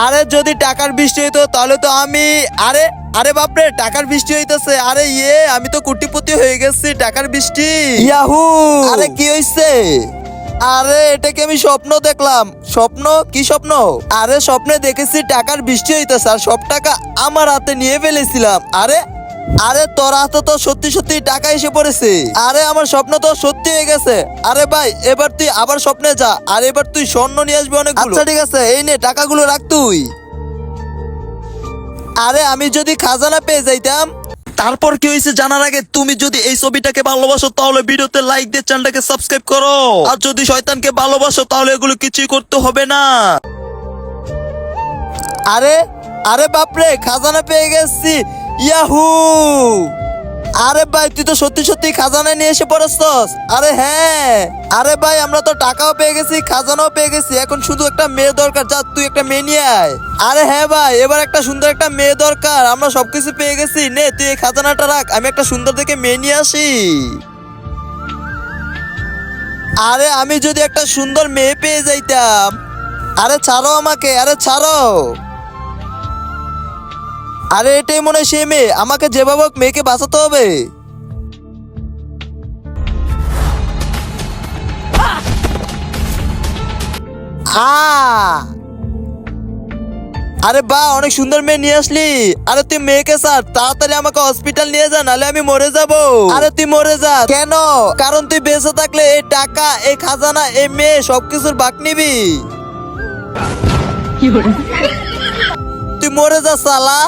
আরে যদি টাকার বৃষ্টি হইতো তাহলে তো আমি আরে আরে বাপরে টাকার বৃষ্টি হইতেছে। আরে আমি তো কোটিপতি হয়ে গেছি। টাকার বৃষ্টি ইয়াহু। আরে কি হইছে? আরে এটাকে আমি স্বপ্ন দেখলাম। স্বপ্ন? কি স্বপ্ন? আরে স্বপ্নে দেখেছি টাকার বৃষ্টি হইতেছে আর সব টাকা আমার হাতে নিয়ে ফেলেছিলাম। আরে আরে তোর হাতে তো সত্যি সত্যি টাকা এসে পড়েছে। আরে আমার স্বপ্ন তো সত্যি হয়ে গেছে। আরে ভাই এবার তুই আবার স্বপ্নে যা, আর এবার তুই স্বর্ণ নিয়ে আসবি অনেক। আচ্ছা ঠিক আছে, এই নে টাকাগুলো রাখ তুই। আরে আমি যদি খাজানা পেয়ে যাইতাম। তারপর কি হয়েছে জানার আগে তুমি যদি এই ছবিটাকে ভালোবাসো তাহলে ভিডিওতে লাইক দিয়ে চ্যানেলটাকে সাবস্ক্রাইব করো। আর যদি শয়তানকে ভালোবাসো তাহলে এগুলো কিছুই করতে হবে না। আরে আরে বাপরে খাজানা পেয়ে গেছি। ইয়াহু। আরে ভাই তুই তো সত্যি সত্যি খাজানা নিয়ে এসে পড়েছস। আরে হ্যাঁ। আরে ভাই আমরা তো টাকাও পেয়ে গেছি, খাজানাও পেয়ে গেছি, এখন শুধু একটা মেয়ে দরকার। যা তুই একটা মেয়ে নিয়ে আয়। আরে হ্যাঁ ভাই এবার একটা সুন্দর একটা মেয়ে দরকার। আমরা সবকিছু পেয়ে গেছি, নে তুই এই খাজানাটা রাখ, আমি একটা সুন্দর দেখে মেয়ে নিয়ে আসি। আরে আমি যদি একটা সুন্দর মেয়ে পেয়ে যাইতাম। আরে ছাড়ো আমাকে, আরে ছাড়ো। আরে এটাই মনে হয় সে মেয়ে, আমাকে যেভাবে হোক মেয়েকে বাঁচাতে হবে। আরে বা অনেক সুন্দর মেয়ে নিয়ে আসলি। আরে তুই মেয়েকে স্যার তাড়াতাড়ি আমাকে হসপিটাল নিয়ে যা, নাহলে আমি মরে যাব। আরে তুই মরে যা কেন? কারণ তুই বেঁচে থাকলে এই টাকা, এই খাজানা, এই মেয়ে সবকিছুর ভাগ নিবি। তুই মরে যা শালা।